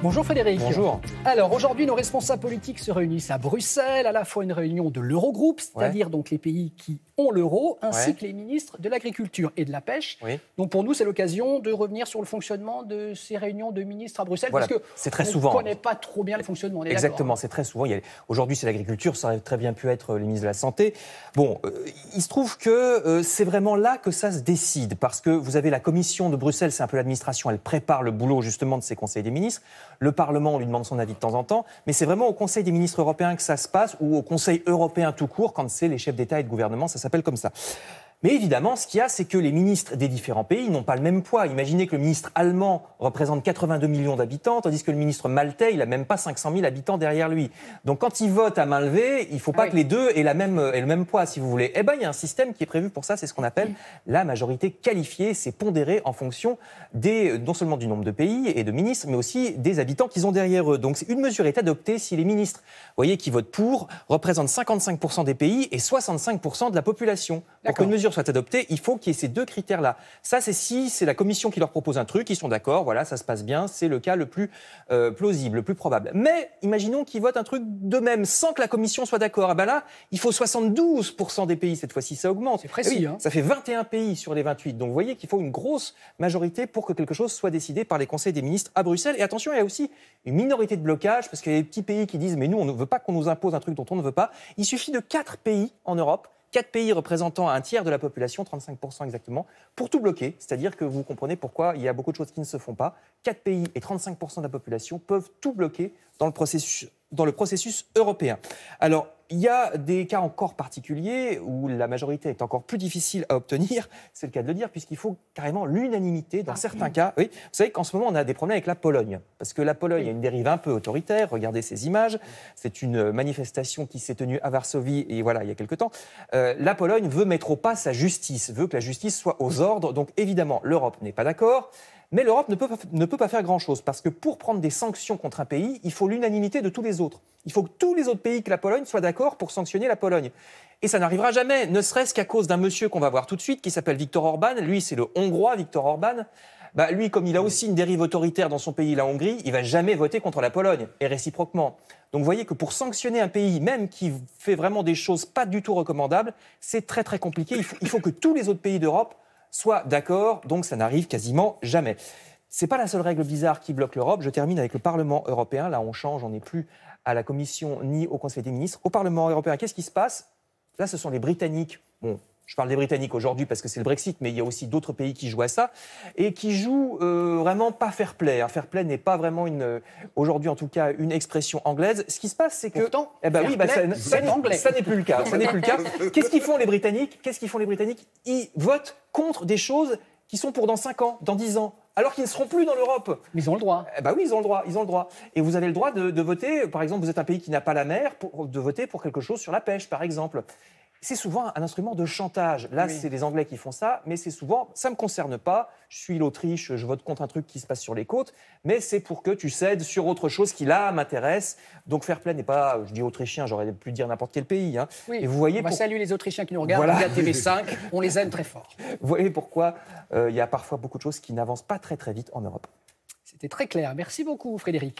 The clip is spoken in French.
Bonjour Frédéric. Bonjour. Alors aujourd'hui, nos responsables politiques se réunissent à Bruxelles, à la fois une réunion de l'Eurogroupe, c'est-à-dire donc les pays qui ont l'euro, ainsi que les ministres de l'Agriculture et de la Pêche. Donc pour nous, c'est l'occasion de revenir sur le fonctionnement de ces réunions de ministres à Bruxelles, voilà. Parce que c'est très on souvent. ne connaît pas trop bien le fonctionnement. Exactement, c'est très souvent. Aujourd'hui, c'est l'agriculture, ça aurait très bien pu être les ministres de la Santé. Bon, il se trouve que c'est vraiment là que ça se décide, parce que vous avez la commission de Bruxelles, c'est un peu l'administration, elle prépare le boulot justement de ces conseils des ministres. Le Parlement, on lui demande son avis de temps en temps, mais c'est vraiment au Conseil des ministres européens que ça se passe, ou au Conseil européen tout court, quand c'est les chefs d'État et de gouvernement, ça s'appelle comme ça. Mais évidemment, ce qu'il y a, c'est que les ministres des différents pays n'ont pas le même poids. Imaginez que le ministre allemand représente 82 millions d'habitants, tandis que le ministre maltais, il n'a même pas 500 000 habitants derrière lui. Donc quand ils votent à main levée, il ne faut pas que les deux aient le même poids, si vous voulez. Eh bien, il y a un système qui est prévu pour ça, c'est ce qu'on appelle la majorité qualifiée. C'est pondéré en fonction non seulement du nombre de pays et de ministres, mais aussi des habitants qu'ils ont derrière eux. Donc une mesure est adoptée si les ministres, vous voyez, qui votent pour, représentent 55% des pays et 65% de la population. Pour qu'une mesure soit adoptée, il faut qu'il y ait ces deux critères-là. Ça, c'est si c'est la Commission qui leur propose un truc, ils sont d'accord, voilà, ça se passe bien, c'est le cas le plus plausible, le plus probable. Mais imaginons qu'ils votent un truc d'eux-mêmes sans que la Commission soit d'accord. Ah ben là, il faut 72% des pays, cette fois-ci, ça augmente. C'est précis, oui, ça fait 21 pays sur les 28. Donc vous voyez qu'il faut une grosse majorité pour que quelque chose soit décidé par les conseils des ministres à Bruxelles. Et attention, il y a aussi une minorité de blocage, parce qu'il y a des petits pays qui disent « mais nous, on ne veut pas qu'on nous impose un truc dont on ne veut pas ». Il suffit de 4 pays en Europe, 4 pays représentant un tiers de la population, 35% exactement, pour tout bloquer. C'est-à-dire que vous comprenez pourquoi il y a beaucoup de choses qui ne se font pas. 4 pays et 35% de la population peuvent tout bloquer dans le processus européen. Alors, il y a des cas encore particuliers où la majorité est encore plus difficile à obtenir, c'est le cas de le dire, puisqu'il faut carrément l'unanimité dans certains cas. Oui, vous savez qu'en ce moment, on a des problèmes avec la Pologne, parce que la Pologne a une dérive un peu autoritaire. Regardez ces images. C'est une manifestation qui s'est tenue à Varsovie, et voilà, il y a quelque temps. La Pologne veut mettre au pas sa justice, veut que la justice soit aux ordres. Donc évidemment, l'Europe n'est pas d'accord. Mais l'Europe ne peut pas faire grand-chose, parce que pour prendre des sanctions contre un pays, il faut l'unanimité de tous les autres. Il faut que tous les autres pays que la Pologne soient d'accord pour sanctionner la Pologne. Et ça n'arrivera jamais, ne serait-ce qu'à cause d'un monsieur qu'on va voir tout de suite, qui s'appelle Viktor Orban. Lui, c'est le Hongrois, Viktor Orban. Lui, comme il a aussi une dérive autoritaire dans son pays, la Hongrie, il ne va jamais voter contre la Pologne, et réciproquement. Donc vous voyez que pour sanctionner un pays, même qui fait vraiment des choses pas du tout recommandables, c'est très très compliqué. Il faut que tous les autres pays d'Europe soient d'accord, donc ça n'arrive quasiment jamais. C'est pas la seule règle bizarre qui bloque l'Europe. Je termine avec le Parlement européen. Là, on change, on n'est plus à la Commission ni au Conseil des ministres. Au Parlement européen, qu'est-ce qui se passe? Là, ce sont les Britanniques. Bon, je parle des Britanniques aujourd'hui parce que c'est le Brexit, mais il y a aussi d'autres pays qui jouent à ça et qui jouent vraiment pas fair play. Fair play n'est pas vraiment aujourd'hui en tout cas une expression anglaise. Ce qui se passe, c'est que pourtant, ça n'est plus le cas. Ça n'est plus le cas. Qu'est-ce qu'ils font les Britanniques? Ils votent contre des choses qui sont pour dans 5 ans, dans 10 ans, alors qu'ils ne seront plus dans l'Europe. Mais ils ont le droit. Oui, ils ont le droit. Et vous avez le droit de voter, par exemple, vous êtes un pays qui n'a pas la mer, de voter pour quelque chose sur la pêche, par exemple. C'est souvent un instrument de chantage. Là, c'est les Anglais qui font ça, mais c'est souvent, ça ne me concerne pas, je suis l'Autriche, je vote contre un truc qui se passe sur les côtes, mais c'est pour que tu cèdes sur autre chose qui, là, m'intéresse. Donc, fair play n'est pas, je dis autrichien, j'aurais pu dire n'importe quel pays. Oui, et vous voyez on va saluer les Autrichiens qui nous regardent, via TV5, on les aime très fort. Vous voyez pourquoi il y a parfois beaucoup de choses qui n'avancent pas très très vite en Europe. C'était très clair. Merci beaucoup, Frédéric.